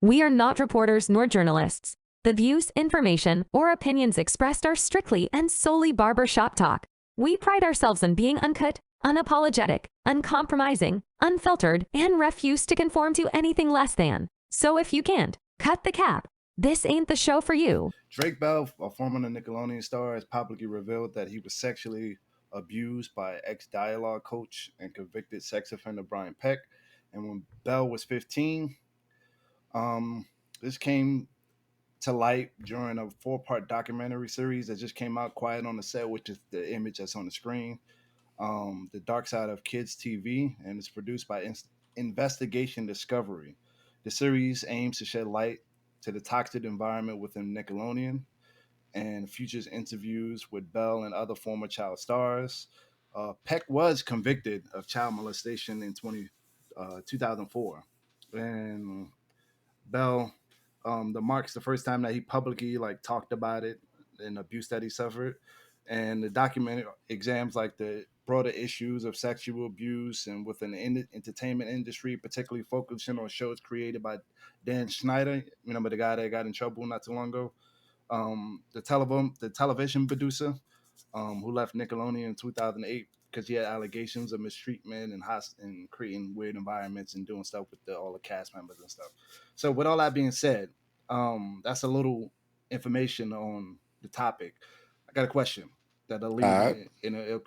We are not reporters nor journalists. The views, information, or opinions expressed are strictly and solely barbershop talk. We pride ourselves on being uncut, unapologetic, uncompromising, unfiltered, and refuse to conform to anything less than. So if you can't cut the cap, this ain't the show for you. Drake Bell, a former Nickelodeon star, has publicly revealed that he was sexually abused by ex-dialogue coach and convicted sex offender Brian Peck. And when Bell was 15, um, this came to light during a four-part documentary series that just came out, Quiet on the Set, which is the image that's on the screen. The Dark Side of Kids TV, and it's produced by Investigation Discovery. The series aims to shed light to the toxic environment within Nickelodeon and features interviews with Bell and other former child stars. Peck was convicted of child molestation in 2004, and Bell, the marks the first time that he publicly like talked about it and abuse that he suffered, and the document examines like the broader issues of sexual abuse and within the entertainment industry, particularly focusing on shows created by Dan Schneider. Remember the guy that got in trouble not too long ago? The television producer who left Nickelodeon in 2008 because he had allegations of mistreatment and creating weird environments and doing stuff with all the cast members and stuff. So, with all that being said, that's a little information on the topic. I got a question that'll All lead right. in a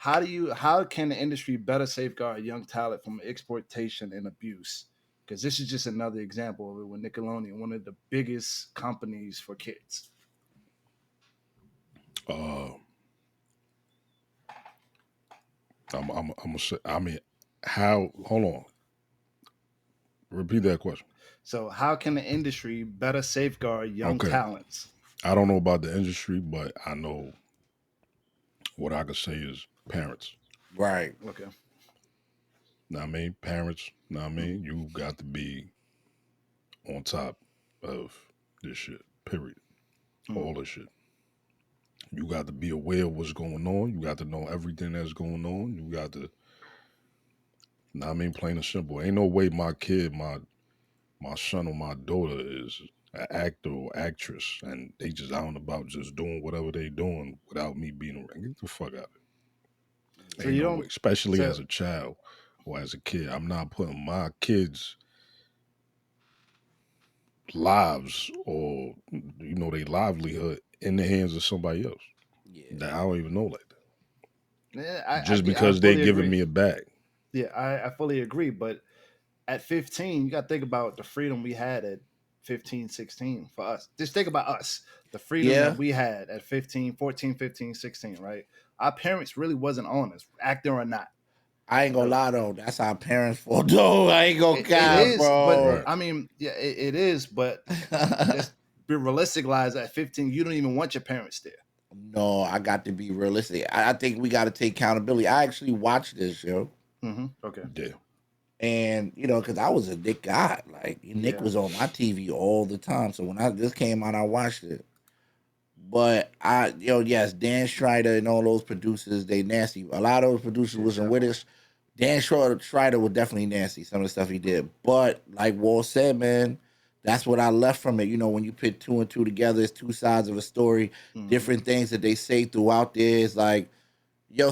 how can the industry better safeguard young talent from exploitation and abuse? Because this is just another example of it with Nickelodeon, one of the biggest companies for kids. Uh, I'm gonna say. I mean, how? Hold on. Repeat that question. So, how can the industry better safeguard young Okay. talents? I don't know about the industry, but I know what I could say is parents. Right. Okay. Know what I mean? Parents, know what I mean? You got to be on top of this shit, period. All this shit. You got to be aware of what's going on. You got to know everything that's going on. You got to, know what I mean? Plain and simple. Ain't no way my kid, my son or my daughter is an actor or actress and they just out and about just doing whatever they doing without me being around. Get the fuck out of it. So Ain't you no don't. way. Especially So as a child or as a kid. I'm not putting my kids' lives or their livelihood in the hands of somebody else Yeah. that I don't even know like that. yeah, Just I because they fully giving agree. me a bag. Yeah, I fully agree. But at 15, you got to think about the freedom we had at 15, 16 for us. Just think about us, the freedom that Yeah. we had at 15, 14, 15, 16. Right? Our parents really wasn't on us, acting or not. I ain't gonna So lie though. That's our parents' fault though. I ain't gonna it cap, is, but bro. Right. I mean, yeah, it is. But let's be realistic, lies at 15, you don't even want your parents there. No, I got to be realistic. I think we got to take accountability. I actually watched this show, Okay. Yeah. and because I was a Nick guy. Like Nick Yeah. was on my TV all the time. So when this came out, I watched it. But yes, Dan Schreider and all those producers, they nasty. A lot of those producers Yeah, wasn't with definitely. us. Dan Schreider was definitely nasty. Some of the stuff he did, but like Walt said, man, that's what I left from it. When you put two and two together, it's two sides of a story. Hmm. Different things that they say throughout there is like,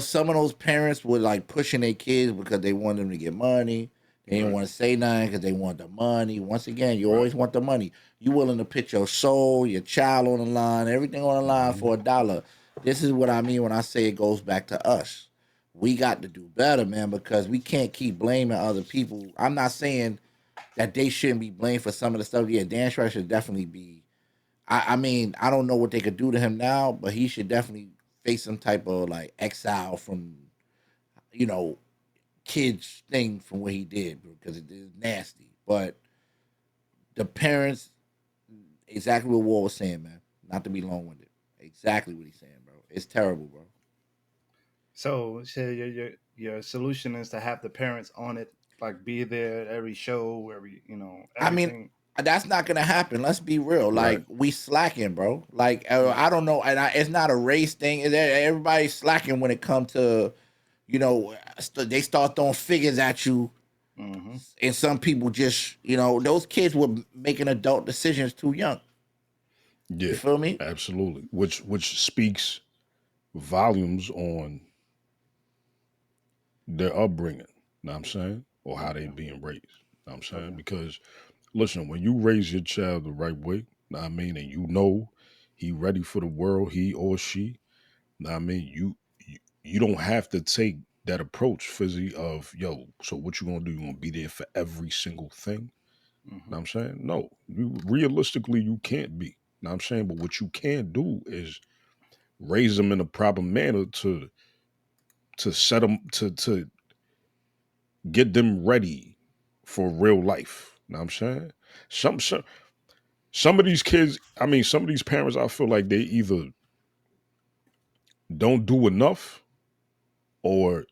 some of those parents were like pushing their kids because they want them to get money. They didn't Right. want to say nothing because they want the money. Once again, you Right. always want the money. You willing to put your soul, your child on the line, everything on the line for $1. This is what I mean when I say it goes back to us. We got to do better, man, because we can't keep blaming other people. I'm not saying that they shouldn't be blamed for some of the stuff. Yeah, Dan Schreiber should definitely be. I mean, I don't know what they could do to him now, but he should definitely face some type of like exile from, you know, kids thing from what he did because it is nasty. But the parents, exactly what Wall was saying, man. Not to be long winded. Exactly what he's saying, bro. It's terrible, bro. So your solution is to have the parents on it, like be there at every show, I mean, everything. that's not gonna happen. Let's be real. Right. Like we slacking, bro. Like Mm, I don't know, and it's not a race thing. Everybody's slacking when it comes to, they start throwing figures at you. Mm-hmm. And some people just, those kids were making adult decisions too young. You Yeah, feel me? absolutely. Which speaks volumes on their upbringing. Know what I'm saying? Or how they Okay. being raised. Know what I'm saying? Okay. Because listen, when you raise your child the right way, know what I mean, and you know he ready for the world, he or she, know what I mean, you don't have to take that approach, Fizzy, of yo, so what you gonna do? You gonna be there for every single thing? Mm-hmm. Know what I'm saying? No. You realistically you can't be. Know what I'm saying? But what you can do is raise them in a proper manner to set them to get them ready for real life. Know what I'm saying? Some of these kids, I mean, some of these parents, I feel like they either don't do enough or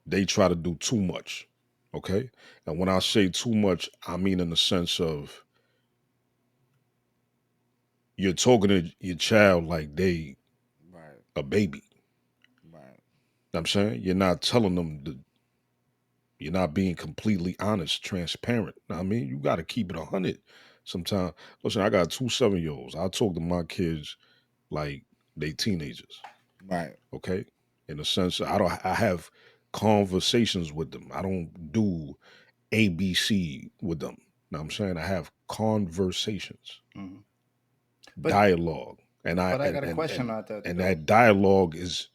they try to do too much. Okay. And when I say too much, I mean in the sense of you're talking to your child like they Right, a baby. right, Know what I'm saying? You're not telling them you're not being completely honest, transparent. Know what I mean, you gotta keep it 100 sometimes. Listen, I got two 7-year-olds. I talk to my kids like they teenagers. right, Okay. In a sense, I have conversations with them. I don't do ABC with them. Know what I'm saying? I have conversations, Mm-hmm. But dialogue. And I but I got a question on that and though. that dialogue is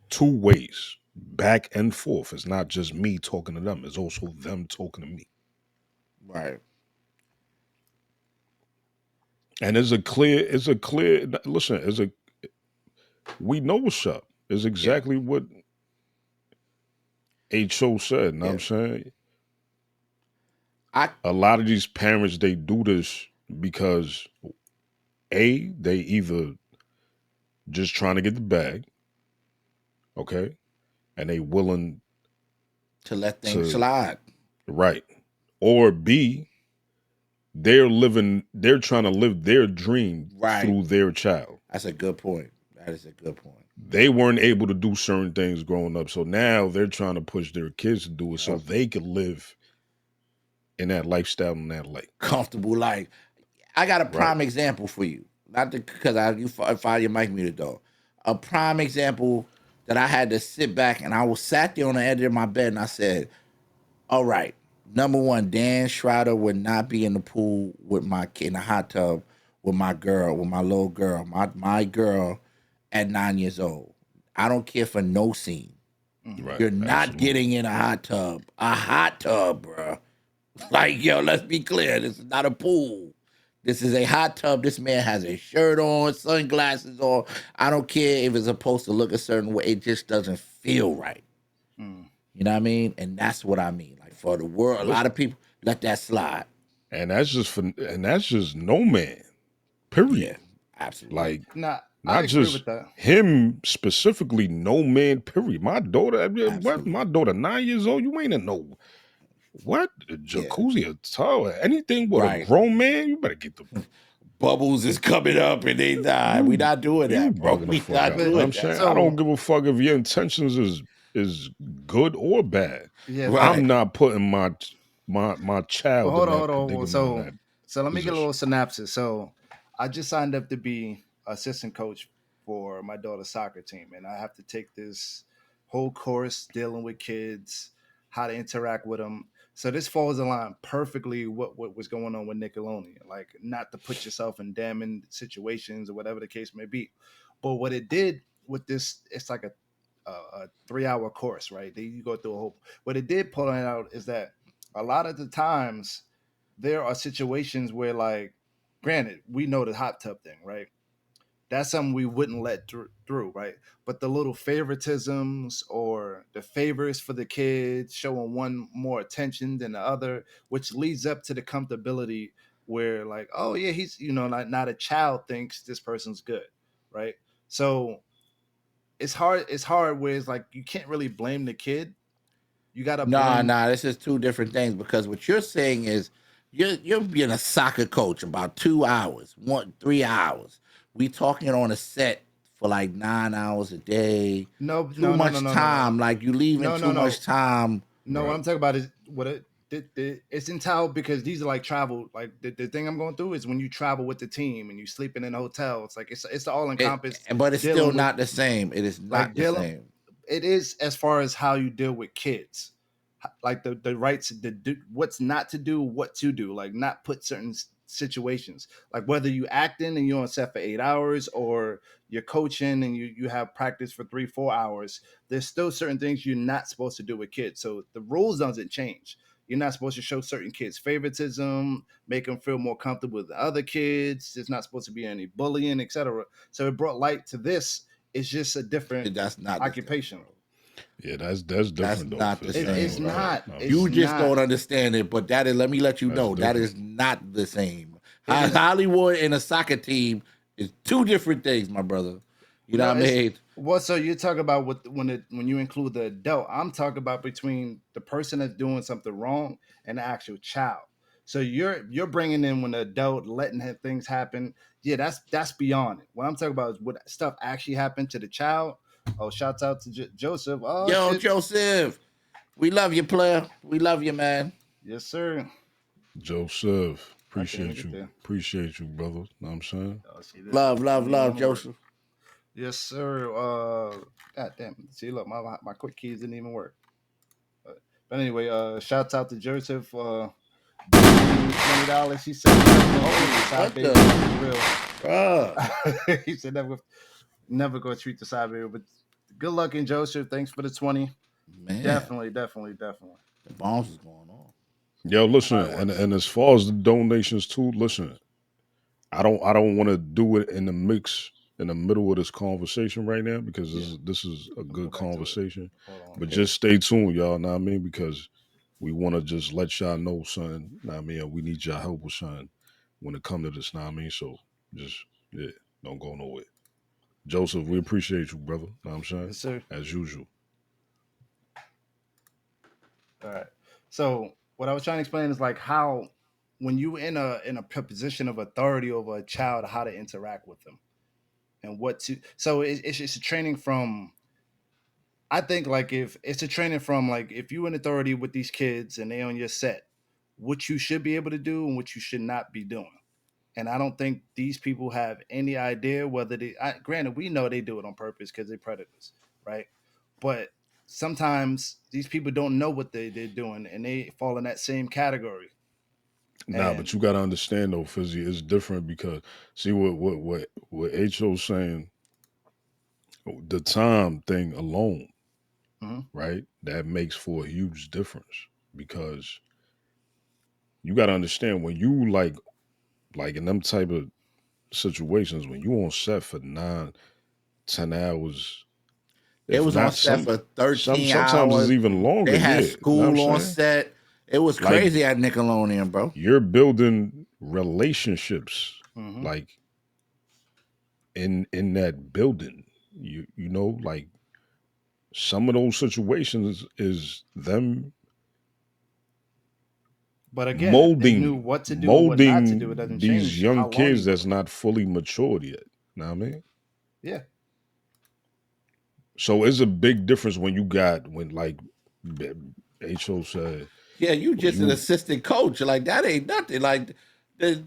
two ways, back and forth. It's not just me talking to them, it's also them talking to me. right. And it's a clear listen, we know what's up. It's Yeah, exactly what HO said. Know what yeah. I'm saying? I A lot of these parents they do this because they either just trying to get the bag, okay, and they willing to let things to slide. right, or B they're trying to live their dream Right. through their child. That's a good point. That is a good point. They weren't able to do certain things growing up, so now they're trying to push their kids to do it so Yep. they could live in that lifestyle and that light. Comfortable life. I got a Right. prime example for you. Not because you find your mic muted though. A prime example that I had to sit back and I was sat there on the edge of my bed and I said, "All right, number one, Dan Schrader would not be in the pool with my kid in the hot tub with my girl, with my little girl, my girl at 9 years old. I don't care for no scene. Mm-hmm. Right. You're not Absolutely. getting in a hot tub, bro. Like, yo, let's be clear. This is not a pool. This is a hot tub. This man has a shirt on, sunglasses on. I don't care if it's supposed to look a certain way. It just doesn't feel right. Mm-hmm. You know what I mean? And that's what I mean. Like for the world, a lot Listen, of people let that slide. and that's just no man. Period. Yeah, absolutely. Like Nah, I not agree just with that. him specifically, no man, period. My daughter, what? Absolutely. My daughter, 9 years old, you ain't in no, what? A Yeah. jacuzzi, a tub, anything with a Right. grown man, you better get the, Bubbles is coming up and they die. We you, not doing you that, bro. bugging the We fuck not out. Know what But I'm doing that. saying? I so don't give a fuck if your intentions is good or bad. yeah, but Right. I'm not putting my but child in hold on, that hold on. Hold on. predicament in that So let me get a position. little synopsis. So I just signed up to be assistant coach for my daughter's soccer team, and I have to take this whole course dealing with kids, how to interact with them. So this falls in line perfectly what was going on with Nickelodeon. Like not to put yourself in damning situations or whatever the case may be. But what it did with this, it's like a 3 hour course, right? You go through a whole. What it did pull out is that a lot of the times there are situations where, like, granted, we know the hot tub thing, right? That's something we wouldn't let through, right? But the little favoritisms or the favors for the kids, showing one more attention than the other, which leads up to the comfortability where, like, oh yeah, he's not a child thinks this person's good, right? So it's hard. It's hard where it's like you can't really blame the kid. You gotta Nah, blame. nah, this is two different things because what you're saying is you're being a soccer coach about 2 hours, 3 hours. We talking on a set for like 9 hours a day. No, Too no, no, no, much no, no, no, time. Like you leaving no, too no, much no. time. No, what Right. I'm talking about is what it it's entitled because these are like travel. Like the thing I'm going through is when you travel with the team and you sleeping in a hotel. It's like it's all It, encompassed but it's still dealing with not the same. It is like not the dealing. same. It is as far as how you deal with kids, like the rights, what's not to do, what to do, like not put certain situations, like whether you acting and you're on set for 8 hours or you're coaching and you have practice for 3-4 hours. There's still certain things you're not supposed to do with kids, so the rules doesn't change. You're not supposed to show certain kids favoritism, make them feel more comfortable with the other kids. There's not supposed to be any bullying, etc. So it brought light to this. It's just a different That's not the same, occupation. bro. Yeah, that's That's different though, not the Fizzy. I ain't It's same, gonna bro. lie. not. No, It's You just not. don't understand it, but that is. Let me let you that's know that different. is not the same. It is. Hollywood and a soccer team is two different things, my brother. You know No, what I it's mean? well. So you talk about when you include the adult. I'm talking about between the person that's doing something wrong and the actual child. So you're bringing in when the adult letting things happen. Yeah, that's beyond it. What I'm talking about is what stuff actually happened to the child. Oh, shouts out to Joseph. Oh Yo, shit. Joseph, we love you, player. We love you, man. Yes, sir. Joseph, I can't even get there. appreciate you, brother. Know what I'm saying? Oh, see, this Love, is love, don't even love, want to work. Joseph. Yes, sir. God damn. See, look, my quick keys didn't even work. But anyway, shouts out to Joseph. $20. He said, "Never gonna treat the side What baby the? Bruh. real." He said, "Never gonna treat the side baby." But good luck in Joseph. Thanks for the 20. Man, Definitely, definitely, definitely. the bombs is going on. Yo, listen, How it works. and as far as the donations too, listen, I don't want to do it in the mix in the middle of this conversation right now because Yeah, this is a we'll go good back to it. conversation. Hold on. But just stay tuned, y'all. Know what I mean? Because we want to just let y'all know, son. Know what I mean? And we need y'all help with son when it come to this. Know what I mean? So just yeah, don't go nowhere. Joseph, we appreciate you, brother. Know what I'm saying? Yes, sir. As usual. All right. So what I was trying to explain is like how when you in a position of authority over a child, how to interact with them and what to. So it's just a training from. I think like if it's a training from like if you in authority with these kids and they on your set, what you should be able to do and what you should not be doing. And I don't think these people have any idea whether granted, we know they do it on purpose because they're predators, right? But sometimes these people don't know what they're doing and they fall in that same category. Nah, but And you gotta understand though, Fizzy, it's different because see what HO's saying, the time thing alone, mhm. right? That makes for a huge difference because you got to understand when you like in them type of situations when you on set for 9, 10 hours, It if was on not set for sometimes it's 13 hours. even They longer. had Yeah, you know what I'm school on saying? set. It was Like crazy at Nickelodeon, bro. you're building relationships Mhm. like in that building. You know like some of those situations is them But again, if they knew molding what to do and what not to do, it molding doesn't these change how young long kids you do that's it. not fully matured yet. Know what I mean? Yeah. So it's a big difference when you got when like HO said Yeah, you when just an you assistant coach. Like that ain't nothing. Like the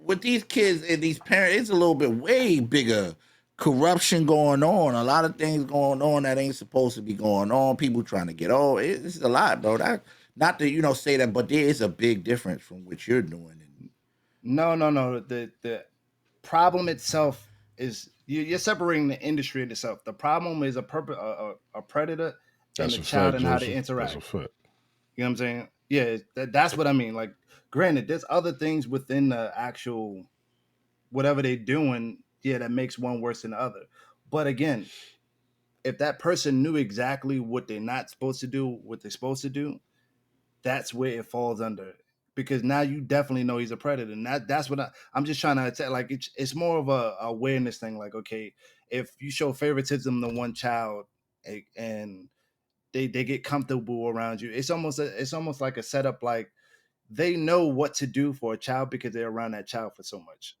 with these kids and these parents, it's a little bit way bigger corruption going on. A lot of things going on that ain't supposed to be going on. People trying to get over. It's a lot, bro. That not to say that, but there is a big difference from what you're doing. And No, no, no. The problem itself is you're separating the industry in itself. The problem is a predator and that's the a child fact, and how they Joseph. That's interact. a fact. You know what I'm saying? Yeah, that's what I mean. Like, granted, there's other things within the actual whatever they're doing. Yeah, that makes one worse than the other. But again, if that person knew exactly what they're not supposed to do, what they're supposed to do, that's where it falls under. Because now you definitely know he's a predator, and that's what I'm just trying to attack. Like it's more of a awareness thing. Like, okay, if you show favoritism to one child and they get comfortable around you, it's almost like a setup. Like they know what to do for a child because they're around that child for so much.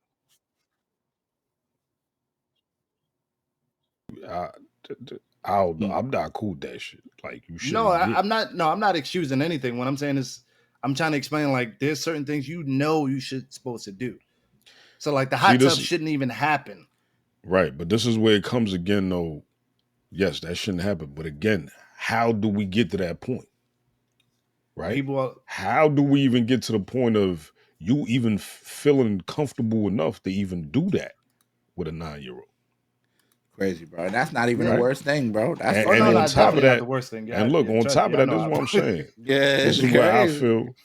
I, I don't know. hmm. I'm not cool with that shit. Like you No, shouldn't get. I'm not. No, I'm not excusing anything. What I'm saying is, I'm trying to explain like there's certain things you should supposed to do. So like the See, hot tub this shouldn't even happen. right, but this is where it comes again. Though, yes, that shouldn't happen. But again, how do we get to that point? Right? People are, How do we even get to the point of you even feeling comfortable enough to even do that with a 9-year-old? Crazy, bro. And that's not even the yeah. Right? worst thing, bro. That's And, the Oh and no, on no, crazy top of definitely part. not the that, worst thing. Yeah, and look, yeah, on trust top me, of I that, know. this is what I'm saying. Yeah, This it's is where I crazy. feel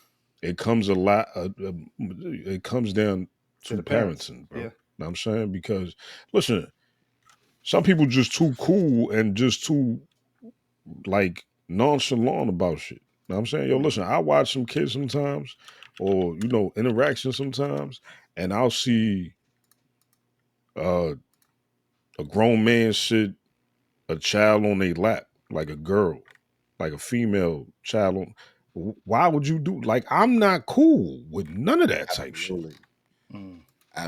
it comes a lot. It comes down To to the parents. parenting, bro. Yeah. Know what I'm saying? Because listen, some people just too cool and just too like nonchalant about shit. Know what I'm saying? Yo, listen, I watch some kids sometimes, or interaction sometimes, and I'll see uh, a grown man sit a child on their lap, like a girl, like a female child on. Why would you do like I'm not cool with none of that type shit. Absolutely. Mm.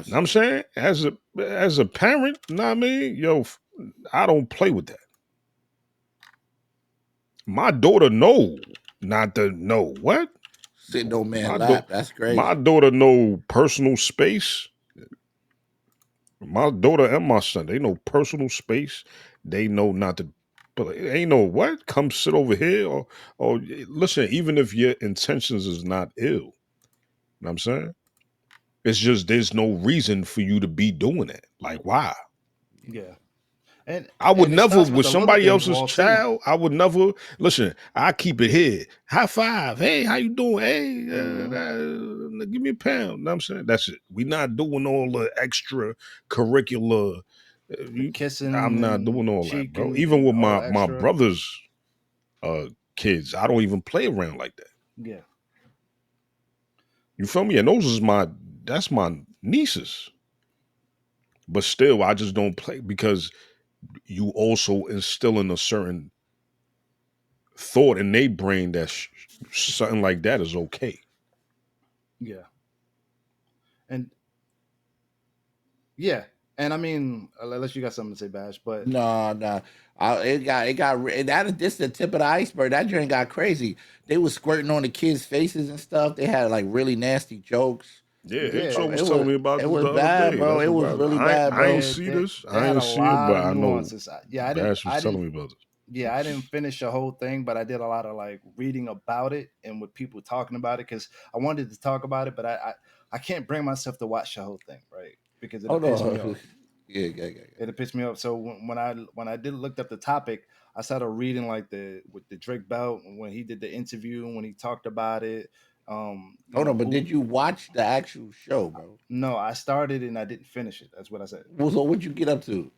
Know what I'm Absolutely. saying? As a parent, know what I mean? Yo, I don't play with that. My daughter know not to know what? Sitting on man My lap. do- That's my crazy. daughter know personal space. My daughter and my son, they know personal space. They know not to, but ain't no what. Come sit over here, or listen. Even if your intentions is not ill, know what I'm saying, it's just there's no reason for you to be doing it. Like why? Yeah. And I would and it never starts with with the little somebody things, else's Walt, too. child. I would never listen. I keep it here. High five. Hey, how you doing? Hey, Hmm. give me a pound. Know what I'm saying that's it. We not doing all the extra curricular. The I'm kissing not and doing all that, bro. cheeking Even and with all my the my extra. brother's kids, I don't even play around like that. Yeah. You feel me? And those is that's my nieces. But still, I just don't play because you also instilling a certain thought in their brain that something like that is okay. Yeah. And yeah. And I mean, unless you got something to say, Bash, but No, no. This the tip of the iceberg. That drink got crazy. They was squirting on the kids' faces and stuff. They had like really nasty jokes. Yeah, yeah, Intro Bro, was telling me about it this was the other bad, day. bro. That's It was what really bad, I ain't bro. yeah, see they, this. they I had a ain't see it, lot but of I know nuances. Yeah, Bash was I telling didn't, me about it. yeah, I didn't finish the whole thing, but I did a lot of like reading about it and with people talking about it because I wanted to talk about it, but I can't bring myself to watch the whole thing, right? Because it'll Hold piss me on. off. Yeah. It'll piss me off. So when I did looked up the topic, I started reading like with the Drake Bell when he did the interview and when he talked about it. Hold on, but Who? did you watch the actual show, bro? No, I started and I didn't finish it. That's what I said. So what'd you get up to?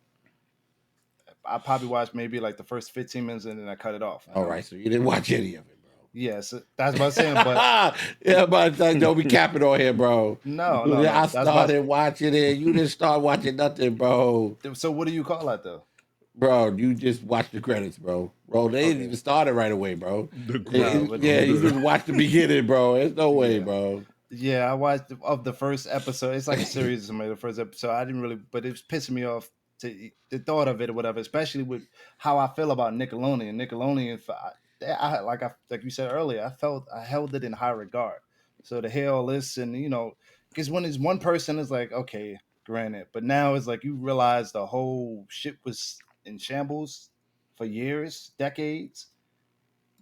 I probably watched maybe like the first 15 minutes and then I cut it off. All right, so you didn't watch any of it, Yes, that's what I'm saying. But yeah, but don't be capping on here, bro. no, no, Dude, no. I That's about. started watching it. You didn't start watching nothing, bro. So what do you call that though? Bro, you just watch the credits, bro. Bro, they didn't Okay. even start it right away, bro. The No, credits, but Yeah, bro. you just watch the beginning, bro. There's no way, yeah. bro. Yeah, I watched of the first episode. It's like a series of the first episode. I didn't really, but it was pissing me off to the thought of it or whatever. Especially with how I feel about Nickelodeon. Nickelodeon, like you said earlier, I held it in high regard. So to hear all this and because when it's one person, it's like okay, granted, but now it's like you realize the whole shit was in shambles for years, decades.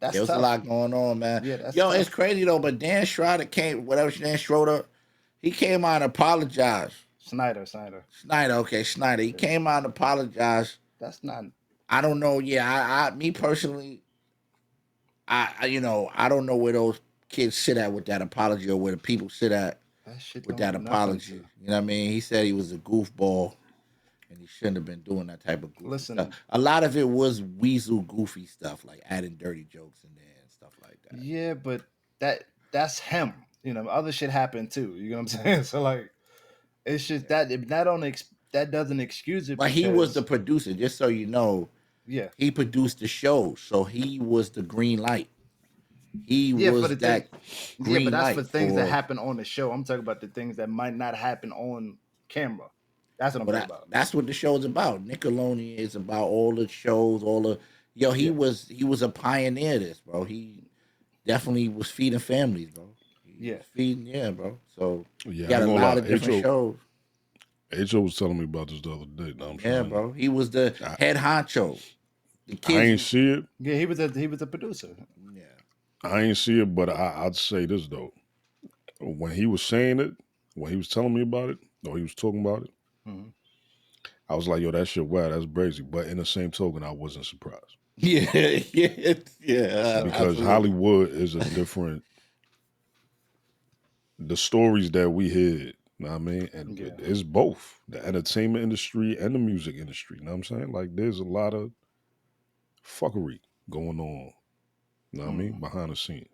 That's There was a tough. lot going on, man. Yeah, that's Yo, it's tough. crazy though, but Dan Schroeder came, whatever Dan Schroeder, he came out and apologized. Snyder. Snyder, okay, Snyder. He Yeah, came out and apologized. that's not. I don't know. Yeah, me personally, I don't know where those kids sit at with that apology or where the people sit at That shit with don't that do nothing apology. to You know what I mean? He said he was a goofball and he shouldn't have been doing that type of goofy stuff. listen. A lot of it was weasel goofy stuff, like adding dirty jokes in there and stuff like that. Yeah, but that's him. Other shit happened too. You know what I'm saying? So like, it's just that that doesn't excuse it But he was the because producer, just so you know. yeah, He produced the show, so he was the green light. He yeah for was the thing, that yeah, but green that's for light things that for. happen on the show. I'm talking about the things that might not happen on camera. That's what I'm But talking about. that's what the show's about. Nickelodeon is about all the shows, all the yo. He Yeah, was a pioneer. Of this, bro. He definitely was feeding families, bro. Yeah. feeding, yeah, bro. So he Yeah, I got ain't a gonna lot lie. of different shows. Ho was telling me about this the other day. Know what I'm Yeah, saying? bro. He was the head honcho. The I kids, ain't see it. Yeah, he was a producer. yeah, I ain't see it, but I'd say this though. When he was saying it, when he was telling me about it, or he was talking about it, Hmm. I was like, yo, that shit wow, that's crazy. But in the same token, I wasn't surprised. yeah, yeah, yeah, So Because absolutely. Hollywood is a different the stories that we hear, know what I mean? And yeah. it's both the entertainment industry and the music industry. You know what I'm saying? Like there's a lot of fuckery going on, know what I mean, Mm. behind the scenes.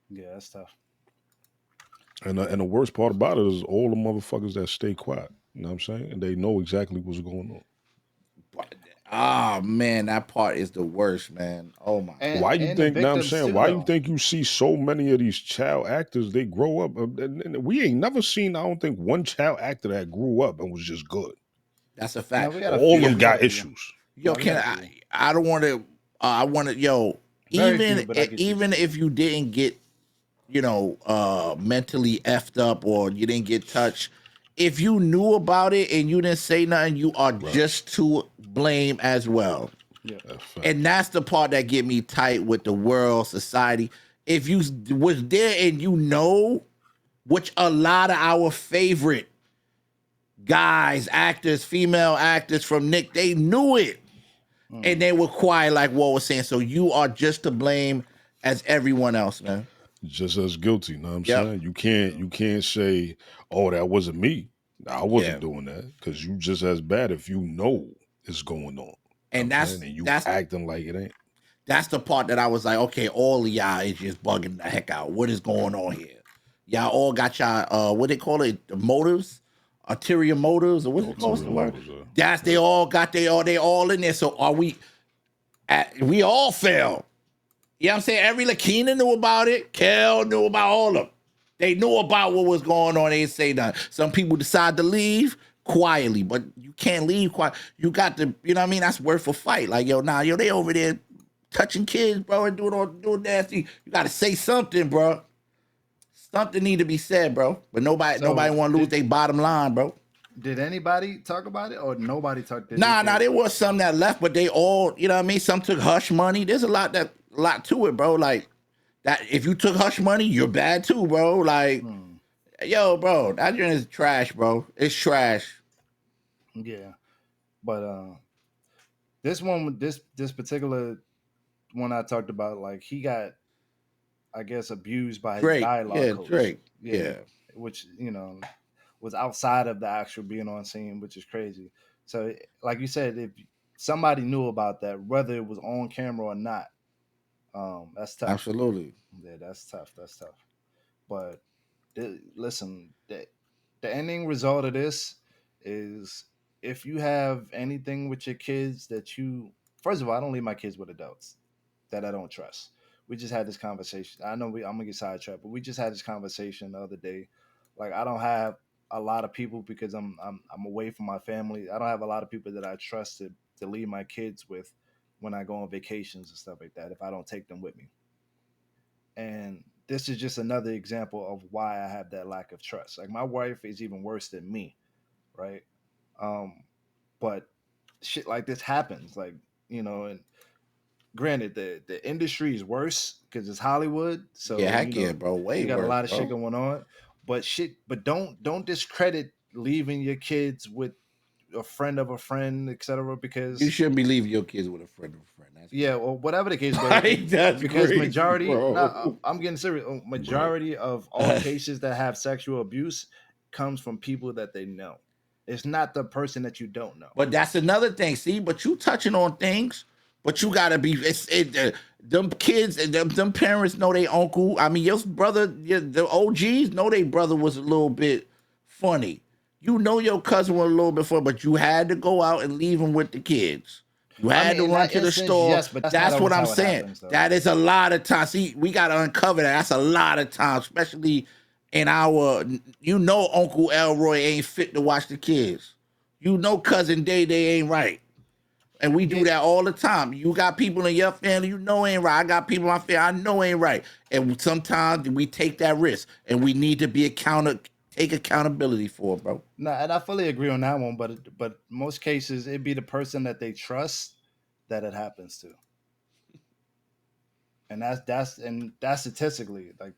Yeah, that's tough. And the worst part about it is all the motherfuckers that stay quiet. You know what I'm saying? And they know exactly what's going on. Ah, man, that part is the worst, man. Oh my And Why you the think? Now I'm victims saying, too, why you though. think you see so many of these child actors? They grow up. And we ain't never seen. I don't think one child actor that grew up and was just good. that's a No, fact. we got a All few. them We got a got few. issues. Yo, No, we got can a I? few. I don't want to. I want to. Yo, Very few, but I get you. even if you didn't get, mentally effed up or you didn't get touched, if you knew about it and you didn't say nothing, you are Right. just to blame as well. Yeah. That's fact. And that's the part that get me tight with the world, society. If you was there and you know, which a lot of our favorite guys, actors, female actors from Nick, they knew it. And Mm. they were quiet, like Walt was saying. So you are just to blame as everyone else, man. Just as guilty. Know what I'm Yep. saying? Yeah. You can't say, oh, that wasn't me. I Yeah. wasn't doing that because you just as bad if you know it's going on. Know what And I'm saying, and you that's acting like it ain't. that's the part that I was like, okay, all of y'all is just bugging the heck out. What is going on here? Y'all all got y'all what they call it, the motives, ulterior motives, or what's Ulterior the word? motives. That's they all got they all in there. So are we all fail? You know what I'm saying? Every Lakina knew about it. Kel knew about all of them. They knew about what was going on. They didn't say nothing. Some people decide to leave quietly, but you can't leave quiet. You got to, you know what I mean? That's worth a fight. Like, yo, they over there touching kids, bro, and doing nasty. You got to say something, bro. Something need to be said, bro. But nobody So want to lose their bottom line, bro. did anybody talk about it, or nobody talked? Nah, there was some that left, but they all, you know what I mean? Some took hush money. There's a lot to it, bro. Like that, if you took hush money, you're bad too, bro. Like, Hmm. yo, bro, that joint is trash, bro. It's trash. Yeah, but this particular one I talked about, like he got, I guess, abused by his Drake, dialogue yeah, coach. Drake, Yeah, yeah, which was outside of the actual being on scene, which is crazy. So, like you said, if somebody knew about that, whether it was on camera or not, that's tough. absolutely. Yeah, that's tough. That's tough. But listen, the ending result of this is if you have anything with your kids that you, first of all, I don't leave my kids with adults that I don't trust. We just had this conversation. I know I'm gonna get sidetracked, but we just had this conversation the other day. Like I don't have a lot of people because I'm away from my family. I don't have a lot of people that I trust to leave my kids with when I go on vacations and stuff like that if I don't take them with me. And this is just another example of why I have that lack of trust. Like my wife is even worse than me, right? Um, but shit like this happens, like and granted, the industry is worse because it's Hollywood, Yeah, so heck yeah, bro. you Way got a worse, lot of shit bro. going on. But don't discredit leaving your kids with a friend of a friend, etc. You Because shouldn't be leaving your kids with a friend of a friend. That's yeah, crazy. or whatever the case, but Like, that's because crazy, majority, bro. I'm getting serious. Right. Majority of all cases that have sexual abuse comes from people that they know. It's not the person that you don't know. But that's another thing. See, but you touching on things, but you gotta be. Them kids and them parents know they uncle. I mean, your brother, the OGs know they brother was a little bit funny. You know your cousin was a little bit funny, but you had to go out and leave him with the kids. You I had mean, to in run that to the instance, store. yes, but that's not That's what always I'm how it saying. happens, though. That is a lot of times. See, we gotta uncover that. That's a lot of times, especially in our. Uncle Elroy ain't fit to watch the kids. Cousin Day Day ain't right. And we do Yeah. that all the time. You got people in your family you know ain't right. I got people in my family I know ain't right. And sometimes we take that risk, and we need to be take accountability for it, bro. No, and I fully agree on that one. But most cases, it'd be the person that they trust that it happens to, and that's statistically like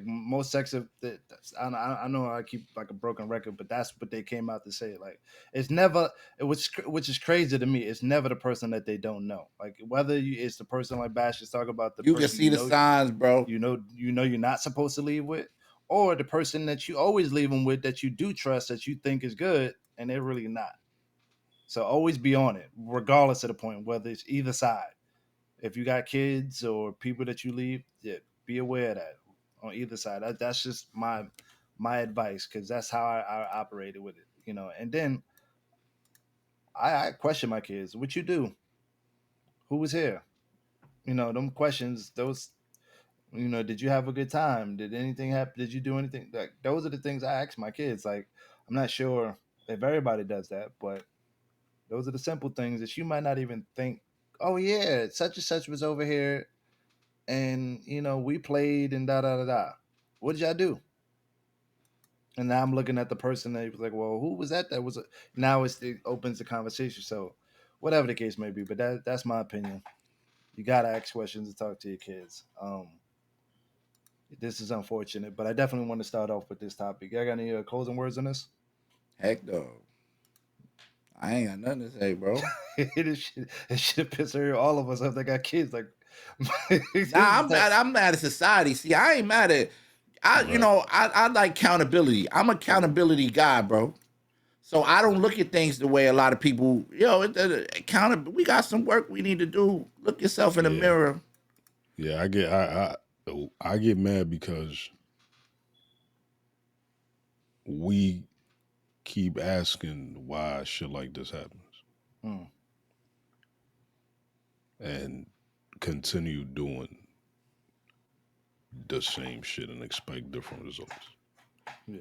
most sex. I know I keep like a broken record, but that's what they came out to say. Like it's never which is crazy to me. It's never the person that they don't know. Like whether it's the person like Bash is talking about, the You can person see the signs, bro. you know you're not supposed to leave with, or the person that you always leave them with that you do trust that you think is good and they're really not. So always be on it, regardless of the point, whether it's either side. If you got kids or people that you leave, yeah, be aware of that on either side. That's just my advice because that's how I operated with it, And then I question my kids. What you do? Who was here? Them questions. Those. Did you have a good time? Did anything happen? Did you do anything? Like those are the things I ask my kids. Like I'm not sure if everybody does that, but those are the simple things that you might not even think. Oh yeah, such and such was over here, and we played and da da da da. What did y'all do? And now I'm looking at the person that was like, well, who was that? That was now it opens the conversation. So whatever the case may be, but that's my opinion. You gotta ask questions to talk to your kids. This is unfortunate, but I definitely want to start off with this topic. Y'all got any closing words on this? Heck no. I ain't got nothing to say, bro. It should piss all of us off that got kids. Like, Nah, I'm mad at society. See, I ain't mad at Right. I like accountability. I'm an accountability guy, bro. So I don't look at things the way a lot of people, we got some work we need to do. Look yourself in the Yeah. mirror. Yeah. I get mad because we keep asking why shit like this happens Mm, and continue doing the same shit and expect different results. yeah,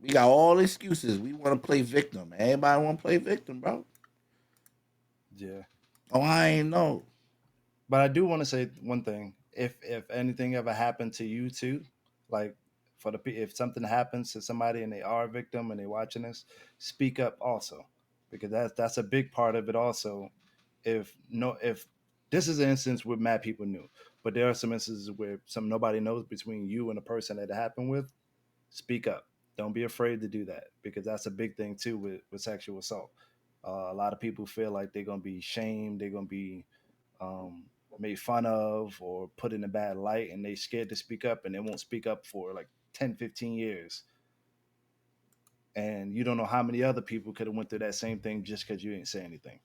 We got all excuses. We want to play victim. Everybody want to play victim, bro. yeah. Oh, I ain't know. But I do want to say one thing. If anything ever happened to you too, like if something happens to somebody and they are a victim and they watching this, speak up also, because that's a big part of it also. If this is an instance where mad people knew, but there are some instances where some nobody knows between you and the person that it happened with, speak up. Don't be afraid to do that because that's a big thing too with sexual assault. A lot of people feel like they're gonna be shamed, they're gonna be um, made fun of or put in a bad light, and they scared to speak up, and they won't speak up for like 10, 15 years. And you don't know how many other people could have went through that same thing just because you didn't say anything.